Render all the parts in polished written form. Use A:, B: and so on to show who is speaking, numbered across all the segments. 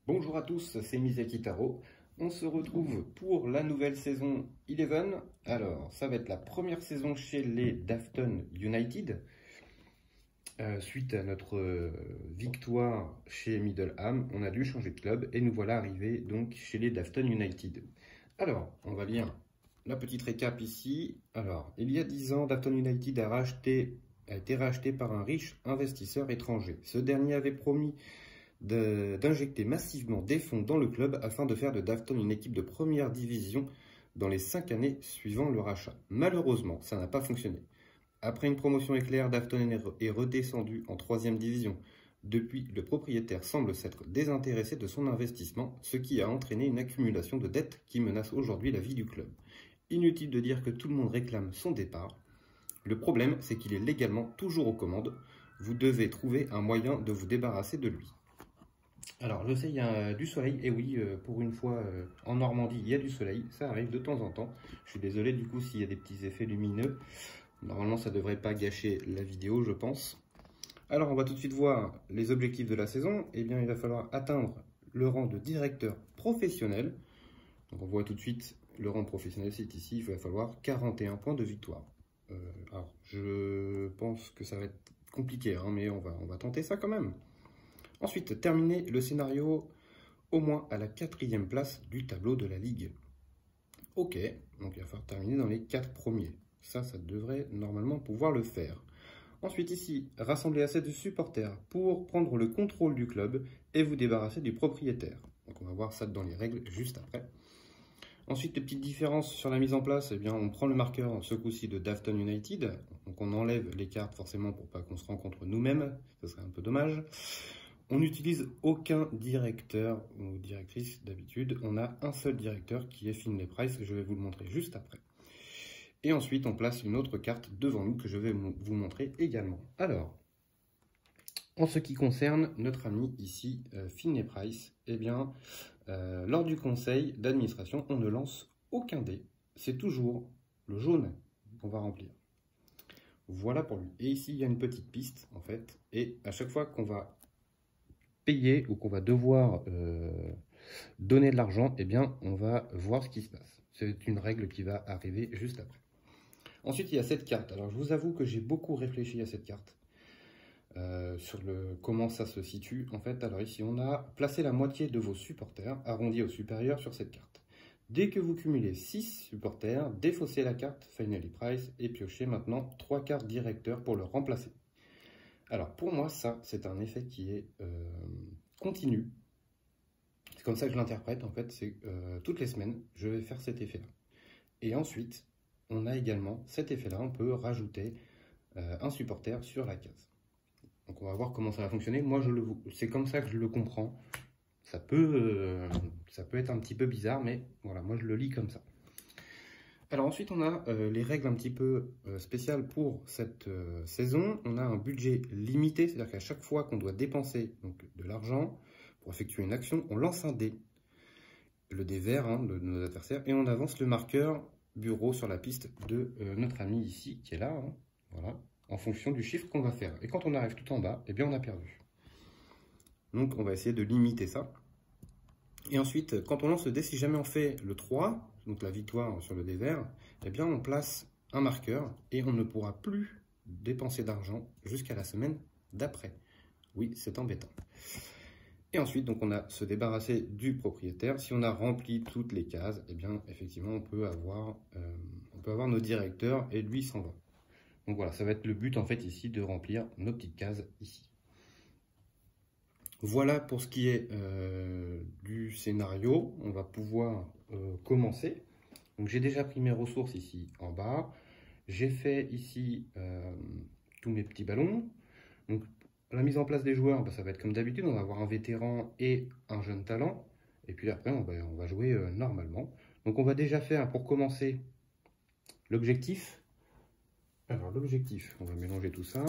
A: Bonjour à tous, c'est Misaki Taro. On se retrouve pour la nouvelle saison 11. Alors, ça va être la première saison chez les Dafton United. Suite à notre victoire chez Middleham, on a dû changer de club et nous voilà arrivés donc chez les Dafton United. Alors, on va lire la petite récap ici. Alors, il y a 10 ans, Dafton United a été racheté par un riche investisseur étranger. Ce dernier avait promis d'injecter massivement des fonds dans le club afin de faire de Dafton une équipe de première division dans les 5 années suivant le rachat. Malheureusement, ça n'a pas fonctionné. Après une promotion éclair, Dafton est redescendu en 3e division. Depuis, le propriétaire semble s'être désintéressé de son investissement, ce qui a entraîné une accumulation de dettes qui menace aujourd'hui la vie du club. Inutile de dire que tout le monde réclame son départ. Le problème, c'est qu'il est légalement toujours aux commandes. Vous devez trouver un moyen de vous débarrasser de lui. Alors, je sais, il y a du soleil, et oui, pour une fois, en Normandie, il y a du soleil, ça arrive de temps en temps. Je suis désolé du coup s'il y a des petits effets lumineux. Normalement, ça ne devrait pas gâcher la vidéo, je pense. Alors, on va tout de suite voir les objectifs de la saison. Eh bien, il va falloir atteindre le rang de directeur professionnel. Donc, on voit tout de suite le rang professionnel, c'est ici, il va falloir 41 points de victoire. Alors, je pense que ça va être compliqué, hein, mais on va tenter ça quand même. Ensuite, terminer le scénario au moins à la 4e place du tableau de la Ligue. Ok, donc il va falloir terminer dans les 4 premiers. Ça devrait normalement pouvoir le faire. Ensuite ici, rassembler assez de supporters pour prendre le contrôle du club et vous débarrasser du propriétaire. Donc on va voir ça dans les règles juste après. Ensuite, les petites différences sur la mise en place, eh bien, on prend le marqueur ce coup-ci de Dafton United. Donc on enlève les cartes forcément pour pas qu'on se rencontre nous-mêmes, ce serait un peu dommage. On n'utilise aucun directeur ou directrice d'habitude. On a un seul directeur qui est Finlay Price, que je vais vous le montrer juste après. Et ensuite, on place une autre carte devant nous que je vais vous montrer également. Alors, en ce qui concerne notre ami ici, Finlay Price, eh bien, lors du conseil d'administration, on ne lance aucun dé. C'est toujours le jaune qu'on va remplir. Voilà pour lui. Et ici, il y a une petite piste, en fait. Et à chaque fois qu'on va payer ou qu'on va devoir donner de l'argent, eh bien, on va voir ce qui se passe. C'est une règle qui va arriver juste après. Ensuite, il y a cette carte. Alors, je vous avoue que j'ai beaucoup réfléchi à cette carte, sur comment ça se situe. En fait, alors ici, on a placé la moitié de vos supporters, arrondis au supérieur, sur cette carte. Dès que vous cumulez 6 supporters, défaussez la carte Finlay Price et piochez maintenant 3 cartes directeurs pour le remplacer. Alors, pour moi, ça, c'est un effet qui est continu. C'est comme ça que je l'interprète, en fait. C'est toutes les semaines, je vais faire cet effet-là. Et ensuite, on a également cet effet-là. On peut rajouter un supporter sur la case. Donc, on va voir comment ça va fonctionner. Moi, c'est comme ça que je le comprends. Ça peut être un petit peu bizarre, mais voilà, moi, je le lis comme ça. Alors ensuite, on a les règles un petit peu spéciales pour cette saison. On a un budget limité, c'est-à-dire qu'à chaque fois qu'on doit dépenser donc, de l'argent pour effectuer une action, on lance un dé, le dé vert de nos adversaires, et on avance le marqueur bureau sur la piste de notre ami ici, qui est là, voilà, en fonction du chiffre qu'on va faire. Et quand on arrive tout en bas, eh bien on a perdu. Donc on va essayer de limiter ça. Et ensuite, quand on lance le dé, si jamais on fait le 3, donc la victoire sur le dé vert, eh bien on place un marqueur et on ne pourra plus dépenser d'argent jusqu'à la semaine d'après. Oui, c'est embêtant. Et ensuite, donc on a se débarrasser du propriétaire. Si on a rempli toutes les cases, eh bien effectivement on peut avoir nos directeurs et lui s'en va. Donc voilà, ça va être le but en fait ici de remplir nos petites cases ici. Voilà pour ce qui est du scénario. On va pouvoir commencer. Donc j'ai déjà pris mes ressources ici en bas. J'ai fait ici tous mes petits ballons. Donc la mise en place des joueurs, ça va être comme d'habitude. On va avoir un vétéran et un jeune talent. Et puis après, on va jouer normalement. Donc on va déjà faire, pour commencer, l'objectif. Alors l'objectif, on va mélanger tout ça.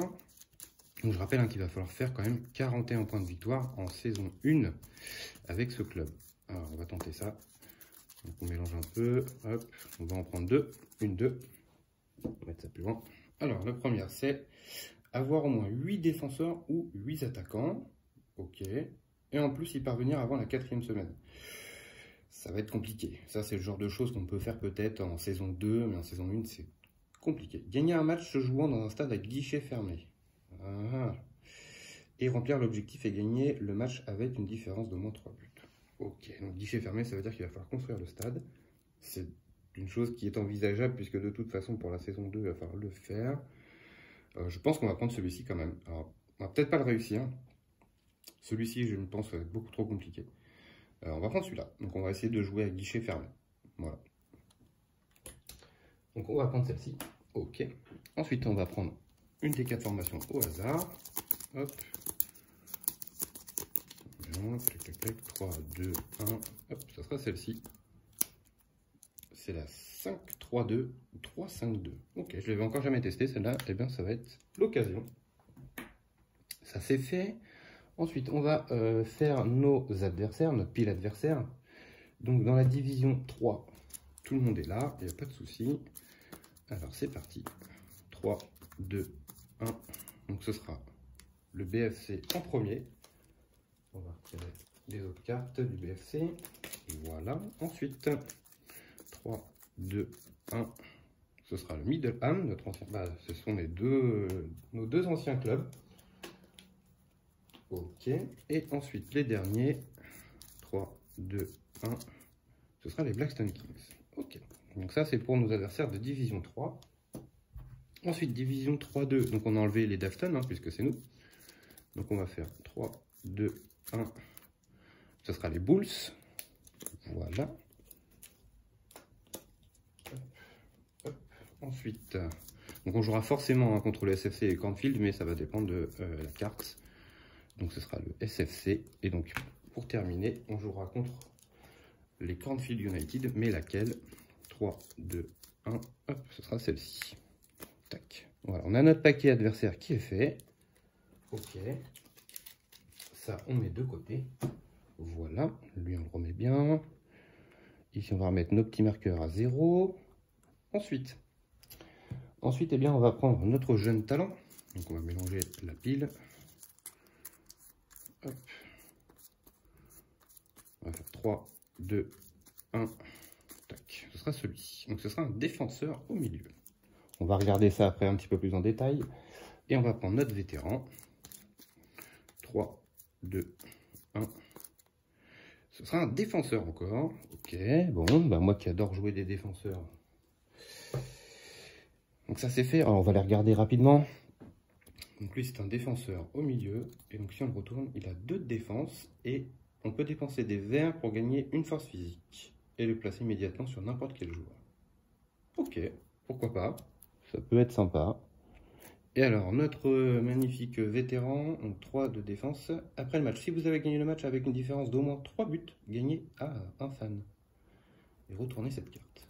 A: Donc je rappelle qu'il va falloir faire quand même 41 points de victoire en saison 1 avec ce club. Alors on va tenter ça. Donc on mélange un peu. Hop, on va en prendre deux. Une, deux. On va mettre ça plus loin. Alors la première c'est avoir au moins 8 défenseurs ou 8 attaquants. Ok. et en plus y parvenir avant la 4e semaine. Ça va être compliqué. Ça, c'est le genre de choses qu'on peut faire peut-être en saison 2, mais en saison 1, c'est compliqué. Gagner un match se jouant dans un stade avec guichet fermé. Et remplir l'objectif et gagner le match avec une différence de moins 3 buts. Ok, donc guichet fermé, ça veut dire qu'il va falloir construire le stade. C'est une chose qui est envisageable, puisque de toute façon, pour la saison 2, il va falloir le faire. Je pense qu'on va prendre celui-ci quand même. Alors, on va peut-être pas le réussir. Celui-ci, je pense, va être beaucoup trop compliqué. On va prendre celui-là. Donc, on va essayer de jouer à guichet fermé. Voilà. Donc, on va prendre celle-ci. Ok. Ensuite, on va prendre une des 4 formations au hasard. Hop. Bien. Tac, tac, tac. 3, 2, 1. Hop, ça sera celle-ci. C'est la 5, 3, 2 ou 3, 5, 2. Ok, je ne l'avais encore jamais testé, celle-là. Eh bien, ça va être l'occasion. Ça c'est fait. Ensuite, on va faire nos adversaires, notre pile adversaire. Donc, dans la division 3, tout le monde est là, il n'y a pas de souci. Alors, c'est parti. 3, 2, 1. Donc, ce sera le BFC en premier. On va retirer les autres cartes du BFC. Voilà. Ensuite, 3, 2, 1. Ce sera le Middleham, notre ancien. Bah, ce sont nos deux anciens clubs. Ok. Et ensuite, les derniers. 3, 2, 1. Ce sera les Blackstone Kings. Ok. Donc ça, c'est pour nos adversaires de division 3. Ensuite, division 3-2. Donc on a enlevé les Dafton, puisque c'est nous. Donc on va faire 3, 2, 1. Ce sera les Bulls. Voilà. Hop, hop. Ensuite, donc on jouera forcément contre le SFC et Cornfield, mais ça va dépendre de la carte. Donc ce sera le SFC. Et donc pour terminer, on jouera contre les Cornfield United, mais laquelle? 3, 2, 1. Hop, ce sera celle-ci. Tac. Voilà, on a notre paquet adversaire qui est fait. Ok. Ça, on met de côté. Voilà, lui on le remet bien. Ici, on va remettre nos petits marqueurs à 0. Ensuite, eh bien, on va prendre notre jeune talent. Donc, on va mélanger la pile. Hop. On va faire 3, 2, 1. Tac. Ce sera celui-ci. Donc, ce sera un défenseur au milieu. On va regarder ça après un petit peu plus en détail. Et on va prendre notre vétéran. 3, 2, 1. Ce sera un défenseur encore. Ok, bon, bah moi qui adore jouer des défenseurs. Donc ça c'est fait. Alors on va les regarder rapidement. Donc lui c'est un défenseur au milieu. Et donc si on le retourne, il a 2 de défense. Et on peut dépenser des verts pour gagner une force physique. Et le placer immédiatement sur n'importe quel joueur. Ok, pourquoi pas. Ça peut être sympa. Et alors, notre magnifique vétéran, donc 3 de défense. Après le match, si vous avez gagné le match avec une différence d'au moins 3 buts, gagnez à un fan. Et retournez cette carte.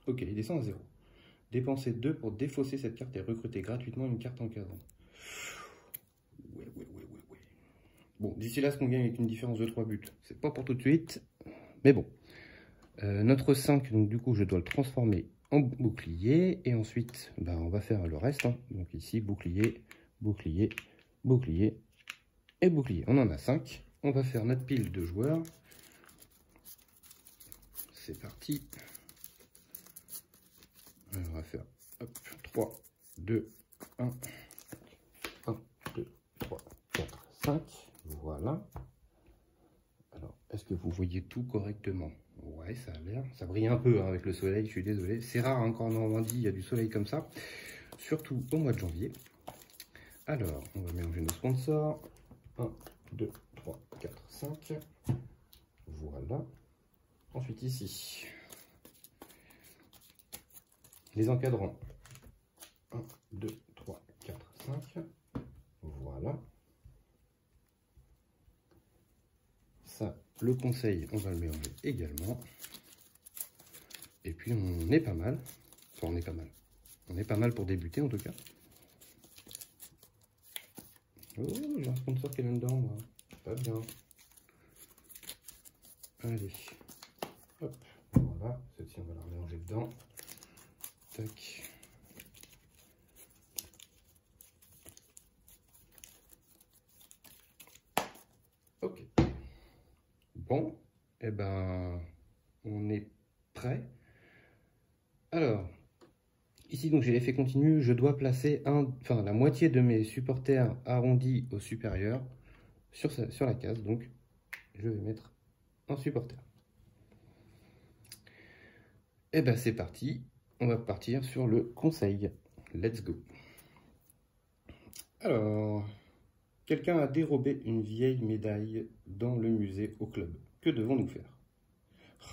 A: Ok, il descend à 0. Dépensez 2 pour défausser cette carte et recruter gratuitement une carte encadrant. Ouais. Bon, d'ici là, ce qu'on gagne avec une différence de 3 buts, c'est pas pour tout de suite. Mais bon. Notre 5, donc du coup, je dois le transformer en bouclier. Et ensuite, on va faire le reste. Donc ici, bouclier, bouclier, bouclier et bouclier. On en a 5. On va faire notre pile de joueurs. C'est parti. On va faire 3, 2, 1. 1, 2, 3, 4, 5. Voilà. Alors, est-ce que vous voyez tout correctement? Ouais, ça a l'air. Ça brille un peu avec le soleil, je suis désolé. C'est rare encore en Normandie, il y a du soleil comme ça. Surtout au mois de janvier. Alors, on va mélanger nos sponsors. 1, 2, 3, 4, 5. Voilà. Ensuite ici, les encadrants. 1, 2, 3, 4, 5. Voilà. Ça, le conseil, on va le mélanger également. Et puis on est pas mal. Enfin, on est pas mal. On est pas mal pour débuter en tout cas. Oh, j'ai un sponsor qui est là-dedans, moi. Pas bien. Allez. Hop. Voilà. Celle-ci, on va la mélanger dedans. Tac. Bon, eh ben, on est prêt. Alors, ici donc j'ai l'effet continu, je dois placer la moitié de mes supporters arrondis au supérieur sur la case, donc je vais mettre un supporter. Et ben c'est parti, on va partir sur le conseil. Let's go. Alors, quelqu'un a dérobé une vieille médaille dans le musée au club. Que devons-nous faire?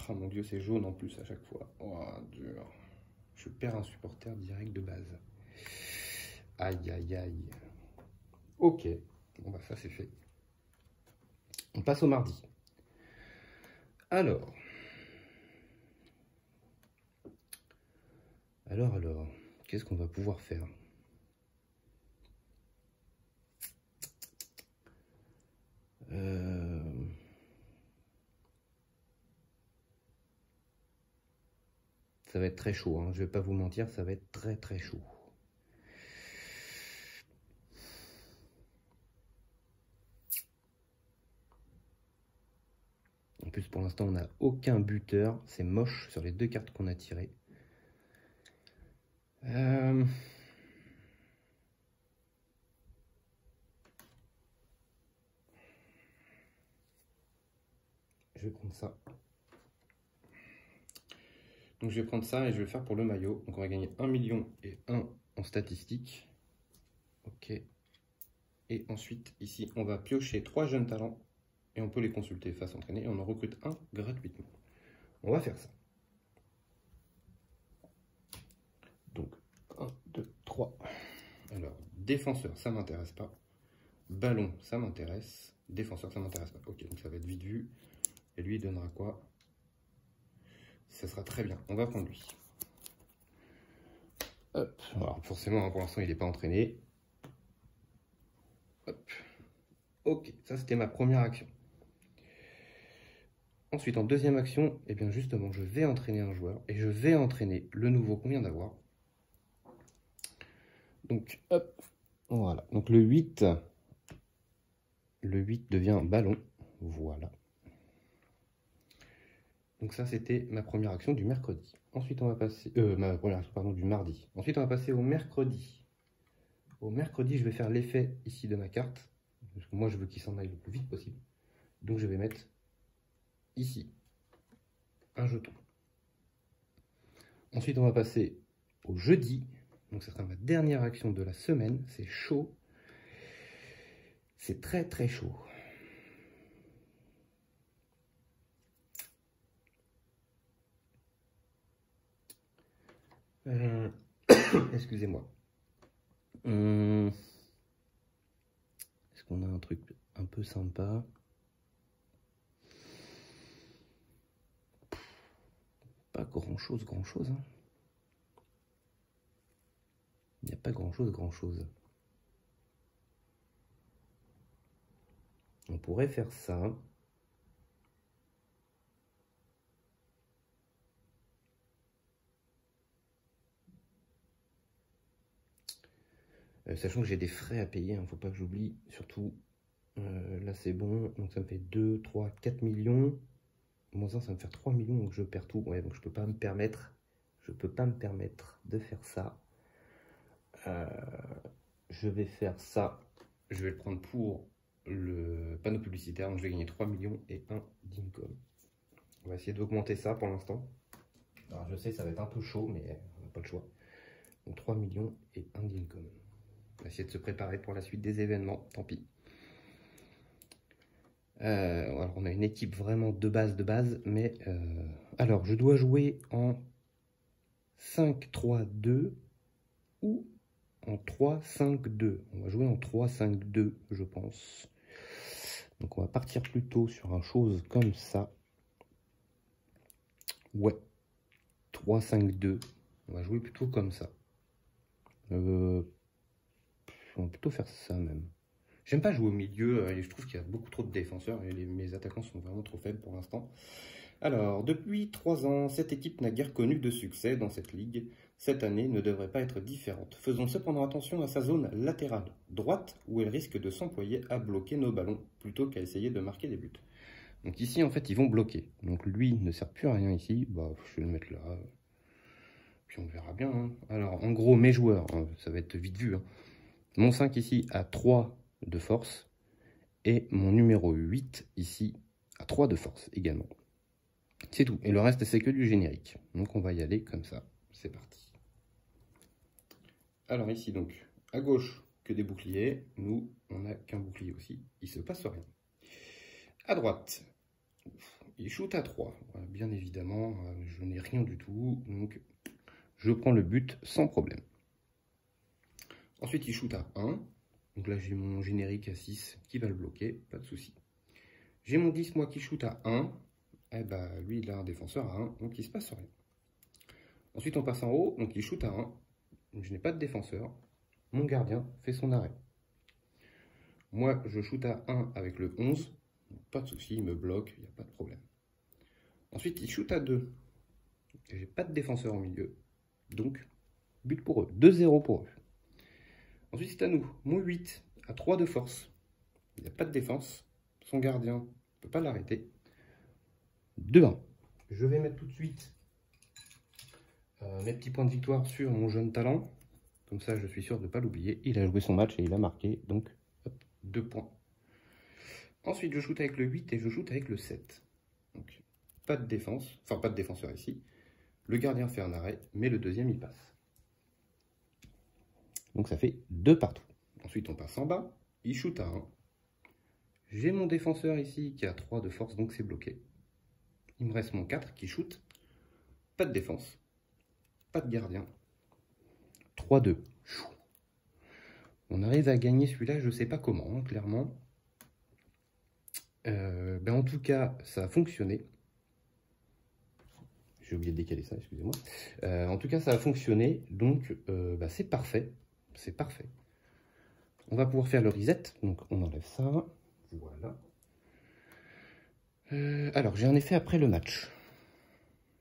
A: Oh mon dieu, c'est jaune en plus à chaque fois. Oh, dur. Je perds un supporter direct de base. Aïe, aïe, aïe. Ok, bon bah ça c'est fait. On passe au mardi. Alors, qu'est-ce qu'on va pouvoir faire? Ça va être très chaud, hein. Je vais pas vous mentir, ça va être très très chaud. En plus, pour l'instant, on n'a aucun buteur. C'est moche sur les deux cartes qu'on a tirées. Je vais prendre ça. Donc je vais prendre ça et je vais le faire pour le maillot. Donc on va gagner 1 million et 1 en statistiques. Ok. Et ensuite, ici, on va piocher 3 jeunes talents. Et on peut les consulter face entraînée. Et on en recrute un gratuitement. On va faire ça. Donc, 1, 2, 3. Alors, défenseur, ça m'intéresse pas. Ballon, ça m'intéresse. Défenseur, ça m'intéresse pas. Ok, donc ça va être vite vu. Et lui, il donnera quoi? Ça sera très bien. On va prendre lui. Hop. Alors, forcément, pour l'instant, il n'est pas entraîné. Hop. Ok, ça c'était ma première action. Ensuite, en deuxième action, eh bien justement, je vais entraîner un joueur et je vais entraîner le nouveau qu'on vient d'avoir. Donc, hop, voilà. Donc le 8 devient ballon. Voilà. Donc ça, c'était ma première action du mercredi. Ensuite, on va passer... ma première action, pardon, du mardi. Ensuite, on va passer au mercredi. Au mercredi, je vais faire l'effet ici de ma carte. Parce que moi, je veux qu'il s'en aille le plus vite possible. Donc, je vais mettre ici un jeton. Ensuite, on va passer au jeudi. Donc, ça sera ma dernière action de la semaine. C'est chaud. C'est très, très chaud. Excusez-moi. Est-ce qu'on a un truc un peu sympa? Pas grand-chose, grand-chose. Hein. Il n'y a pas grand-chose, grand-chose. On pourrait faire ça. Sachant que j'ai des frais à payer, hein, faut pas que j'oublie. Surtout, là c'est bon. Donc ça me fait 2, 3, 4 millions. Moins 1, ça va me faire 3 millions, donc je perds tout. Ouais, donc je peux pas me permettre. Je peux pas me permettre de faire ça. Je vais faire ça. Je vais le prendre pour le panneau publicitaire. Donc je vais gagner 3 millions et 1 d'income. On va essayer d'augmenter ça pour l'instant. Alors je sais, ça va être un peu chaud, mais on n'a pas le choix. Donc 3 millions et 1 d'income. On va essayer de se préparer pour la suite des événements, tant pis. Alors on a une équipe vraiment de base, mais... alors je dois jouer en 5-3-2 ou en 3-5-2. On va jouer en 3-5-2, je pense. Donc on va partir plutôt sur une chose comme ça. Ouais, 3-5-2. On va jouer plutôt comme ça. On va plutôt faire ça même. J'aime pas jouer au milieu, et je trouve qu'il y a beaucoup trop de défenseurs et mes attaquants sont vraiment trop faibles pour l'instant. Alors, depuis 3 ans, cette équipe n'a guère connu de succès dans cette ligue. Cette année ne devrait pas être différente. Faisons cependant attention à sa zone latérale, droite, où elle risque de s'employer à bloquer nos ballons, plutôt qu'à essayer de marquer des buts. Donc ici, en fait, ils vont bloquer. Donc lui ne sert plus à rien ici. Bah, je vais le mettre là. Puis on verra bien. Hein. Alors, en gros, mes joueurs, hein, ça va être vite vu. Hein. Mon 5 ici a 3 de force. Et mon numéro 8 ici a 3 de force également. C'est tout. Et le reste, c'est que du générique. Donc on va y aller comme ça. C'est parti. Alors ici, donc, à gauche, que des boucliers. Nous, on n'a qu'un bouclier aussi. Il se passe rien. À droite, il shoot à 3. Bien évidemment, je n'ai rien du tout. Donc, je prends le but sans problème. Ensuite, il shoot à 1. Donc là, j'ai mon générique à 6 qui va le bloquer. Pas de souci. J'ai mon 10, moi, qui shoot à 1. Eh ben, lui, il a un défenseur à 1. Donc, il ne se passe rien. Ensuite, on passe en haut. Donc, il shoot à 1. Je n'ai pas de défenseur. Mon gardien fait son arrêt. Moi, je shoot à 1 avec le 11. Pas de souci, il me bloque. Il n'y a pas de problème. Ensuite, il shoot à 2. J'ai pas de défenseur au milieu. Donc, but pour eux. 2-0 pour eux. Ensuite, c'est à nous. Mon 8 à 3 de force. Il n'y a pas de défense. Son gardien ne peut pas l'arrêter. 2-1. Je vais mettre tout de suite mes petits points de victoire sur mon jeune talent. Comme ça, je suis sûr de ne pas l'oublier. Il a joué son match et il a marqué. Donc, hop, 2 points. Ensuite, je shoot avec le 8 et je shoot avec le 7. Donc, pas de défense. Enfin, pas de défenseur ici. Le gardien fait un arrêt, mais le deuxième, il passe. Donc, ça fait 2 partout. Ensuite, on passe en bas. Il shoot à 1. J'ai mon défenseur ici qui a 3 de force, donc c'est bloqué. Il me reste mon 4 qui shoot. Pas de défense. Pas de gardien. 3-2. On arrive à gagner celui-là, je ne sais pas comment, hein, clairement. En tout cas, ça a fonctionné. J'ai oublié de décaler ça, excusez-moi. En tout cas, ça a fonctionné, donc c'est parfait. C'est parfait. On va pouvoir faire le reset, donc on enlève ça. Voilà. Alors, j'ai un effet après le match.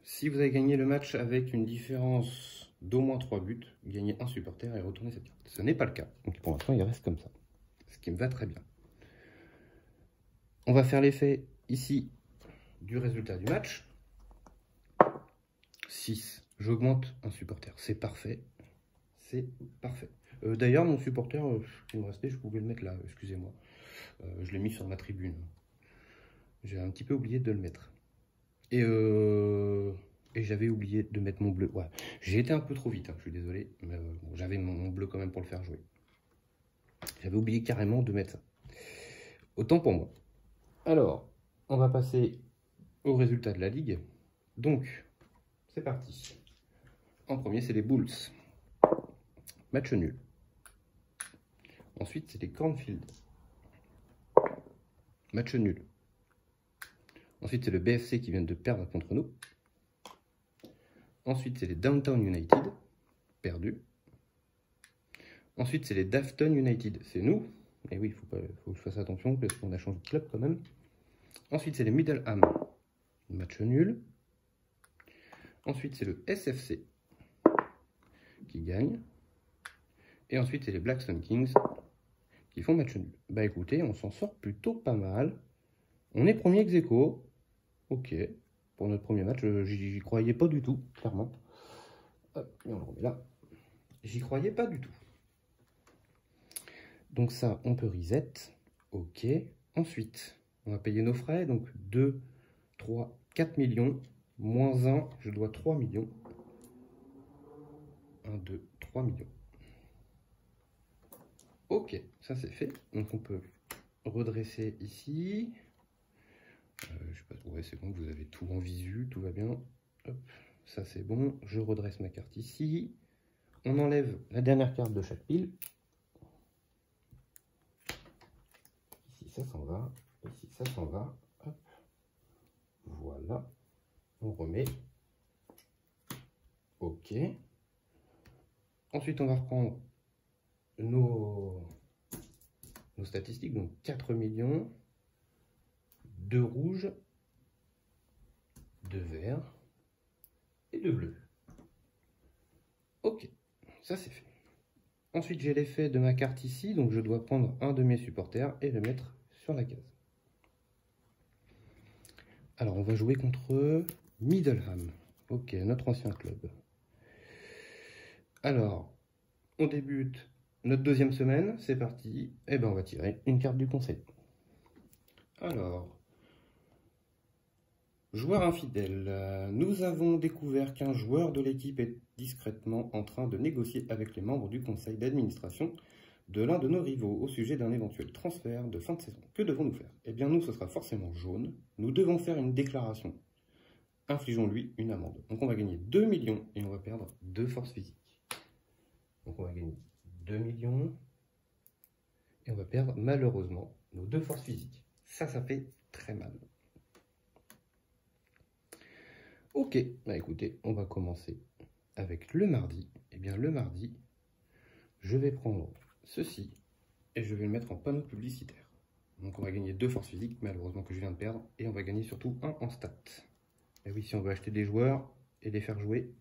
A: Si vous avez gagné le match avec une différence d'au moins 3 buts, gagnez un supporter et retournez cette carte. Ce n'est pas le cas, donc pour l'instant, il reste comme ça. Ce qui me va très bien. On va faire l'effet ici du résultat du match. 6. J'augmente un supporter. C'est parfait. C'est parfait. D'ailleurs, mon supporter qui me restait, je pouvais le mettre là. Excusez-moi. Je l'ai mis sur ma tribune. J'ai un petit peu oublié de le mettre. Et j'avais oublié de mettre mon bleu. Ouais. J'ai été un peu trop vite, hein, je suis désolé. Mais bon, j'avais mon bleu quand même pour le faire jouer. J'avais oublié carrément de mettre ça. Autant pour moi. Alors, on va passer au résultat de la ligue. Donc, c'est parti. En premier, c'est les Bulls. Match nul. Ensuite, c'est les Cornfield. Match nul. Ensuite, c'est le BFC qui vient de perdre contre nous. Ensuite, c'est les Downtown United. Perdu. Ensuite, c'est les Dafton United. C'est nous. Et oui, faut que je fasse attention parce qu'on a changé de club quand même. Ensuite, c'est les Middleham. Match nul. Ensuite, c'est le SFC qui gagne. Et ensuite, c'est les Blackstone Kings qui font match nul. Bah écoutez, on s'en sort plutôt pas mal. On est premier ex-aequo. Ok. Pour notre premier match, j'y croyais pas du tout, clairement. Hop, et on le remet là. J'y croyais pas du tout. Donc ça, on peut reset. Ok. Ensuite, on va payer nos frais. Donc 2, 3, 4 millions. Moins 1, je dois 3 millions. 1, 2, 3 millions. Ok, ça c'est fait. Donc on peut redresser ici. Je sais pas, ouais, c'est bon, vous avez tout en visu, tout va bien. Hop, ça c'est bon. Je redresse ma carte ici. On enlève la dernière carte de chaque pile. Ici, ça s'en va. Ici, ça s'en va. Hop. Voilà. On remet. Ok. Ensuite, on va reprendre nos statistiques. Donc 4 millions. 2 rouges, 2 verts et 2 bleus. Ok, ça c'est fait. Ensuite, j'ai l'effet de ma carte ici, donc je dois prendre un de mes supporters et le mettre sur la case. Alors, on va jouer contre Middleham. Ok, notre ancien club. Alors, on débute notre deuxième semaine. C'est parti. Et ben, on va tirer une carte du conseil. Alors, joueur infidèle. Nous avons découvert qu'un joueur de l'équipe est discrètement en train de négocier avec les membres du conseil d'administration de l'un de nos rivaux au sujet d'un éventuel transfert de fin de saison. Que devons-nous faire? Eh bien, nous, ce sera forcément jaune. Nous devons faire une déclaration. Infligeons-lui une amende. Donc, on va gagner 2 millions et on va perdre 2 forces physiques. Donc, on va gagner 2 millions et on va perdre malheureusement nos 2 forces physiques. Ça fait très mal. Ok, bah écoutez, on va commencer avec le mardi. Eh bien, le mardi, je vais prendre ceci et je vais le mettre en panneau publicitaire. Donc, on va gagner 2 forces physiques, malheureusement que je viens de perdre, et on va gagner surtout 1 en stats. Et oui, si on veut acheter des joueurs et les faire jouer,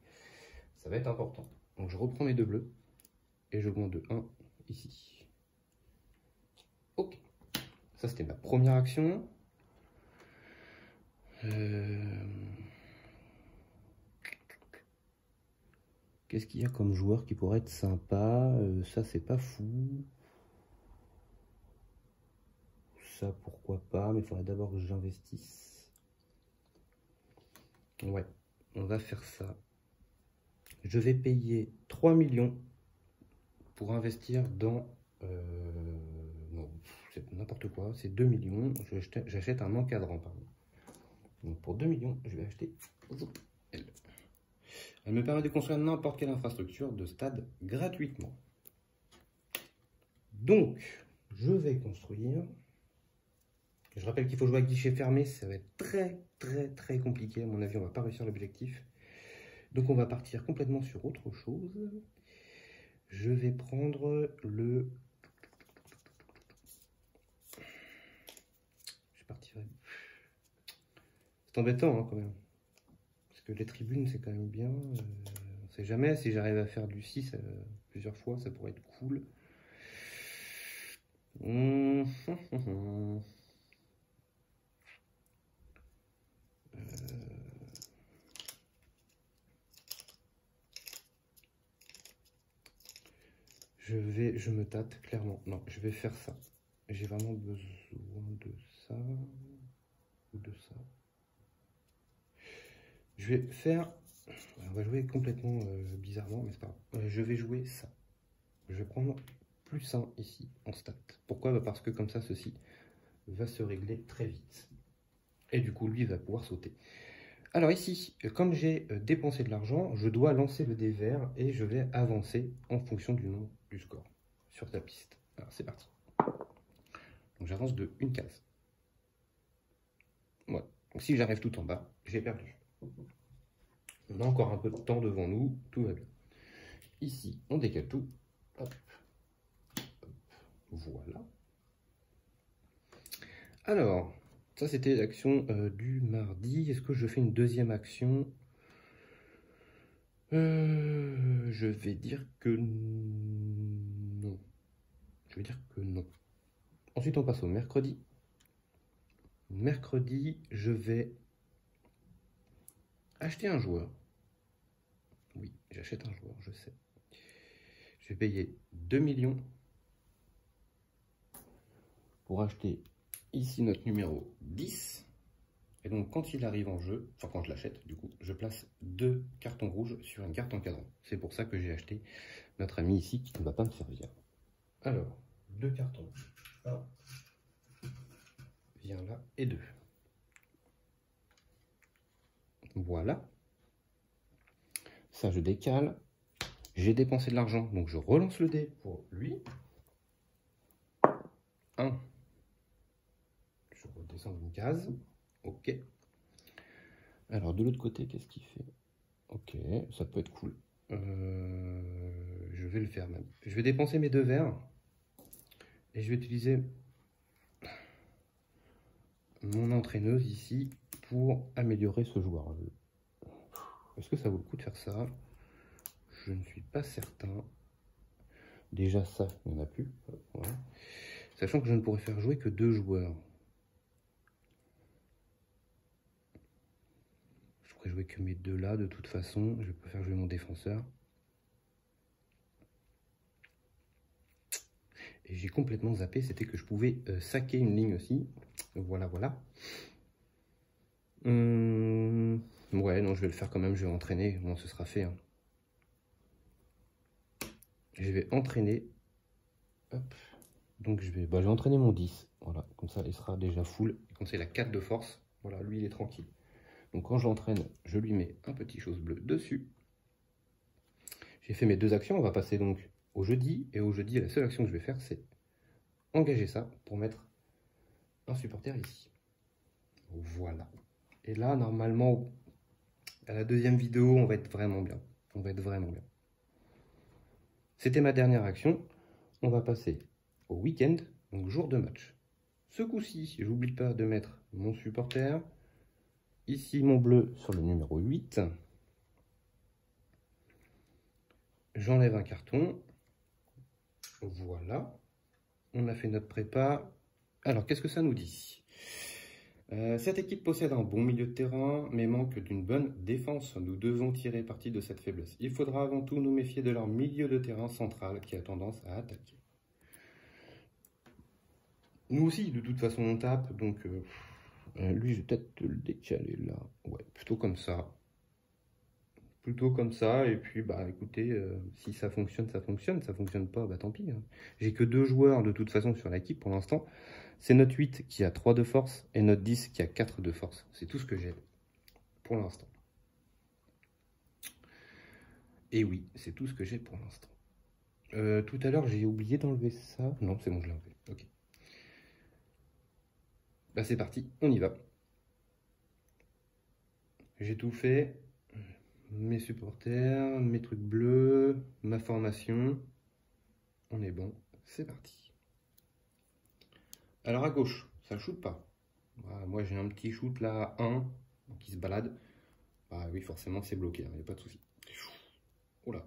A: ça va être important. Donc, je reprends mes 2 bleus et je monte de 1 ici. Ok, ça c'était ma première action. Qu'est-ce qu'il y a comme joueur qui pourrait être sympa? Ça, c'est pas fou. Ça, pourquoi pas, mais il faudrait d'abord que j'investisse. Ouais, on va faire ça. Je vais payer 3 millions pour investir dans... non, c'est n'importe quoi, c'est 2 millions. J'achète un encadrant, pardon. Donc pour 2 millions, je vais acheter elle. Elle me permet de construire n'importe quelle infrastructure de stade gratuitement. Donc, je vais construire. Je rappelle qu'il faut jouer à guichet fermé, ça va être très compliqué. À mon avis, on ne va pas réussir l'objectif. Donc, on va partir complètement sur autre chose. Je vais prendre le... Je partirai... C'est embêtant hein, quand même. Parce que les tribunes, c'est quand même bien. On ne sait jamais si j'arrive à faire du 6 plusieurs fois, ça pourrait être cool. Je me tâte clairement. Non, je vais faire ça. J'ai vraiment besoin de ça ou de ça. Je vais faire... On va jouer complètement bizarrement, mais c'est pas grave. Je vais jouer ça. Je vais prendre plus 1 ici en stat. Pourquoi? Parce que comme ça, ceci va se régler très vite. Et du coup, lui va pouvoir sauter. Alors ici, comme j'ai dépensé de l'argent, je dois lancer le dé vert et je vais avancer en fonction du nom du score sur ta piste. Alors c'est parti. Donc j'avance de une case. Voilà. Donc si j'arrive tout en bas, j'ai perdu. On a encore un peu de temps devant nous, tout va bien. Ici, on décale tout. Hop. Hop. Voilà. Alors, ça c'était l'action du mardi. Est-ce que je fais une deuxième action? Je vais dire que non. Je vais dire que non. Ensuite, on passe au mercredi. Mercredi, je vais acheter un joueur. Oui, j'achète un joueur, je sais. Je vais payer 2 millions pour acheter ici notre numéro 10. Et donc, quand il arrive en jeu, enfin quand je l'achète, du coup, je place 2 cartons rouges sur une carte encadrant. C'est pour ça que j'ai acheté notre ami ici qui ne va pas me servir. Alors, 2 cartons. 1 vient là et 2. Voilà. Ça, je décale. J'ai dépensé de l'argent, donc je relance le dé pour lui. 1. Je redescends d'une case. Ok. Alors, de l'autre côté, qu'est-ce qu'il fait? Ok, ça peut être cool. Je vais le faire même. Je vais dépenser mes 2 verres. Et je vais utiliser mon entraîneuse ici pour améliorer ce joueur. Est-ce que ça vaut le coup de faire ça? Je ne suis pas certain. Déjà ça, il n'y en a plus. Ouais. Sachant que je ne pourrais faire jouer que 2 joueurs. pourrais jouer que mes deux là de toute façon. Je vais pas faire jouer mon défenseur. Et j'ai complètement zappé, c'était que je pouvais saquer une ligne aussi. Voilà, voilà. Ouais, non, je vais le faire quand même, je vais entraîner. Bon, ce sera fait. Hein. Je vais entraîner. Hop. Donc je vais entraîner mon 10. Voilà, comme ça il sera déjà full. Comme ça il a 4 de force. Voilà, lui il est tranquille. Donc quand je l'entraîne, je lui mets un petit chose bleu dessus. J'ai fait mes deux actions, on va passer donc au jeudi. Et au jeudi, la seule action que je vais faire, c'est engager ça pour mettre un supporter ici. Voilà. Et là, normalement, à la deuxième vidéo, on va être vraiment bien. On va être vraiment bien. C'était ma dernière action. On va passer au week-end, donc jour de match. Ce coup-ci, j'oublie pas de mettre mon supporter. Ici, mon bleu sur le numéro 8. J'enlève un carton. Voilà. On a fait notre prépa. Alors, qu'est-ce que ça nous dit? Cette équipe possède un bon milieu de terrain, mais manque d'une bonne défense. Nous devons tirer parti de cette faiblesse. Il faudra avant tout nous méfier de leur milieu de terrain central qui a tendance à attaquer. Nous aussi, de toute façon, on tape. Donc, lui, je vais peut-être le décaler là. Ouais, plutôt comme ça. Plutôt comme ça. Et puis, bah, écoutez, si ça fonctionne, ça fonctionne. Ça fonctionne pas, bah tant pis. Hein. J'ai que 2 joueurs de toute façon sur l'équipe pour l'instant. C'est notre 8 qui a 3 de force et notre 10 qui a 4 de force. C'est tout ce que j'ai pour l'instant. Et oui, c'est tout ce que j'ai pour l'instant. Tout à l'heure, j'ai oublié d'enlever ça. Non, c'est bon, je l'ai enlevé. Ok. Bah, c'est parti, on y va. J'ai tout fait. Mes supporters, mes trucs bleus, ma formation. On est bon, c'est parti. Alors à gauche, ça ne shoot pas. Voilà, moi j'ai un petit shoot là à 1 qui se balade. Ah oui, forcément c'est bloqué, il n'y a pas de souci. Oula.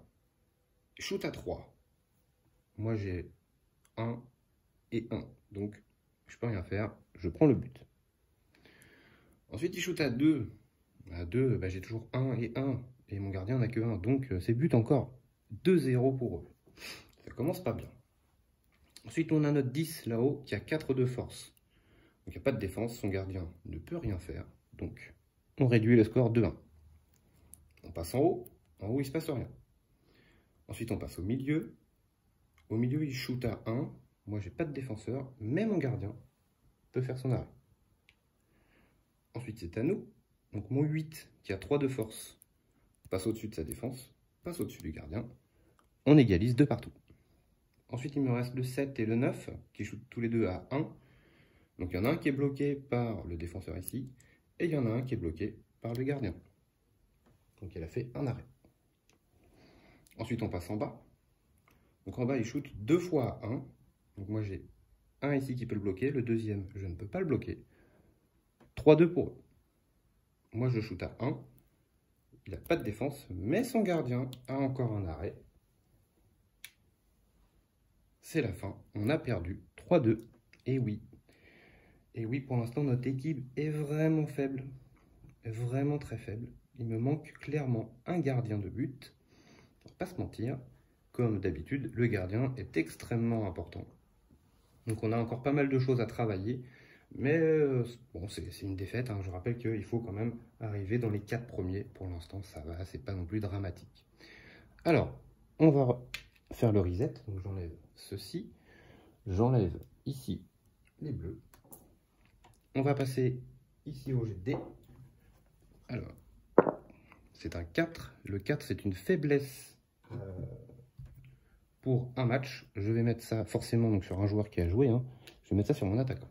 A: Shoot à 3. Moi j'ai 1 et 1. Donc je peux rien faire. Je prends le but. Ensuite il shoot à 2. À 2, bah, j'ai toujours 1 et 1. Et mon gardien n'a que 1. Donc c'est but encore. 2-0 pour eux. Ça commence pas bien. Ensuite, on a notre 10 là-haut qui a 4 de force. Donc, il n'y a pas de défense. Son gardien ne peut rien faire. Donc, on réduit le score de 1. On passe en haut. En haut, il ne se passe rien. Ensuite, on passe au milieu. Au milieu, il shoot à 1. Moi, j'ai pas de défenseur. Mais mon gardien peut faire son arrêt. Ensuite, c'est à nous. Donc, mon 8 qui a 3 de force passe au-dessus de sa défense. Passe au-dessus du gardien. On égalise de partout. Ensuite, il me reste le 7 et le 9 qui shootent tous les deux à 1. Donc, il y en a un qui est bloqué par le défenseur ici. Et il y en a un qui est bloqué par le gardien. Donc, il a fait un arrêt. Ensuite, on passe en bas. Donc, en bas, il shoot 2 fois à 1. Donc, moi, j'ai un ici qui peut le bloquer. Le deuxième, je ne peux pas le bloquer. 3-2 pour eux. Moi, je shoot à 1. Il n'a pas de défense, mais son gardien a encore un arrêt. C'est la fin, on a perdu 3-2. Et oui, pour l'instant, notre équipe est vraiment faible. Vraiment très faible. Il me manque clairement un gardien de but. On va pas se mentir. Comme d'habitude, le gardien est extrêmement important. Donc on a encore pas mal de choses à travailler. Mais bon, c'est une défaite. Hein. Je rappelle qu'il faut quand même arriver dans les 4 premiers. Pour l'instant, ça va, c'est pas non plus dramatique. Alors, on va faire le reset. Donc j'enlève ceci. J'enlève ici les bleus. On va passer ici au jet de dés. Alors, c'est un 4. Le 4, c'est une faiblesse pour un match. Je vais mettre ça forcément donc, sur un joueur qui a joué. Hein. Je vais mettre ça sur mon attaquant.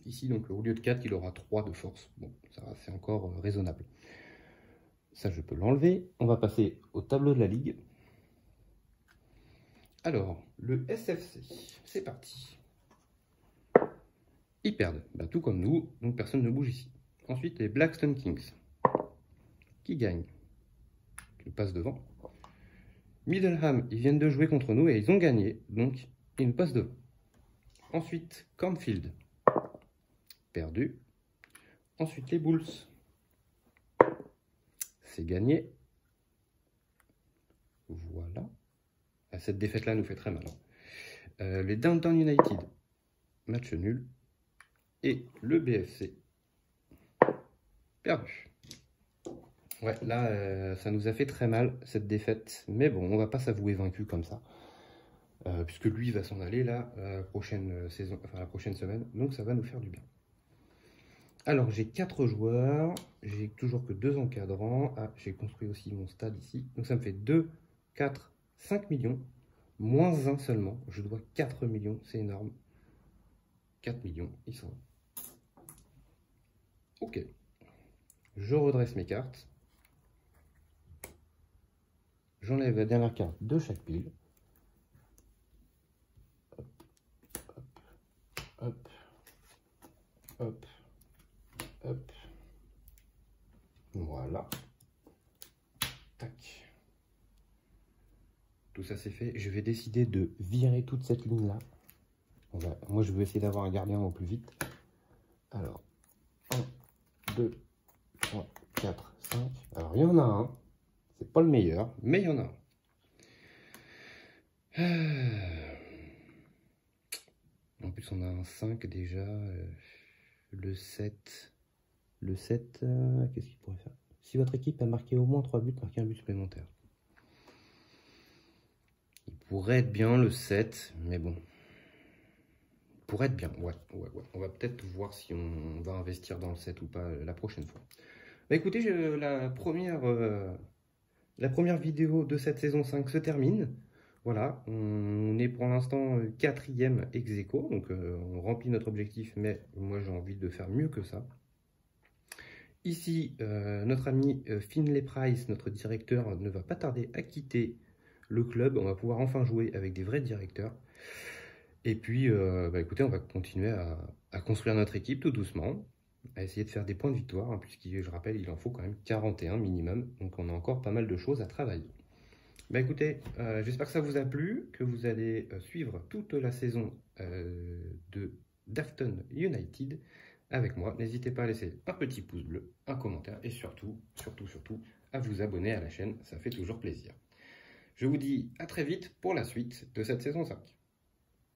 A: Ici, donc, au lieu de 4, il aura 3 de force. Bon, ça c'est encore raisonnable. Ça, je peux l'enlever. On va passer au tableau de la ligue. Alors, le SFC, c'est parti. Ils perdent, bah, tout comme nous, donc personne ne bouge ici. Ensuite, les Blackstone Kings, qui gagnent. Je passe devant. Middleham, ils viennent de jouer contre nous et ils ont gagné, donc ils nous passent devant. Ensuite, Cornfield, perdu. Ensuite, les Bulls, c'est gagné. Voilà. Cette défaite-là nous fait très mal. Les Downtown United, match nul. Et le BFC, perdu. Ouais, là, ça nous a fait très mal, cette défaite. Mais bon, on va pas s'avouer vaincu comme ça. Puisque lui va s'en aller la prochaine saison, enfin la prochaine semaine. Donc ça va nous faire du bien. Alors, j'ai 4 joueurs. J'ai toujours que 2 encadrants. Ah, j'ai construit aussi mon stade ici. Donc ça me fait 2, 4, 5 millions. Moins 1 seulement. Je dois 4 millions, c'est énorme. 4 millions, ils sont. Ok. Je redresse mes cartes. J'enlève la dernière carte de chaque pile. Hop, hop, hop. Voilà. Tac. Tout ça c'est fait. Je vais décider de virer toute cette ligne-là. Moi, je veux essayer d'avoir un gardien au plus vite. Alors, 1, 2, 3, 4, 5. Alors, il y en a un. C'est pas le meilleur, mais il y en a un. En plus, on a un 5 déjà. Le 7. Le 7, qu'est-ce qu'il pourrait faire? Si votre équipe a marqué au moins 3 buts, marquez un but supplémentaire. Il pourrait être bien le 7, mais bon. Pour être bien, ouais. On va peut-être voir si on va investir dans le 7 ou pas la prochaine fois. Bah écoutez, la première vidéo de cette saison 5 se termine. Voilà, on est pour l'instant 4e ex aequo, donc on remplit notre objectif, mais moi j'ai envie de faire mieux que ça. Ici, notre ami Finlay Price, notre directeur, ne va pas tarder à quitter le club. On va pouvoir enfin jouer avec des vrais directeurs. Et puis, bah écoutez, on va continuer à construire notre équipe tout doucement, à essayer de faire des points de victoire, hein, puisqu'il, je rappelle, il en faut quand même 41 minimum, donc on a encore pas mal de choses à travailler. Bah écoutez, j'espère que ça vous a plu, que vous allez suivre toute la saison de Dafton United avec moi. N'hésitez pas à laisser un petit pouce bleu, un commentaire et surtout, à vous abonner à la chaîne, ça fait toujours plaisir. Je vous dis à très vite pour la suite de cette saison 5.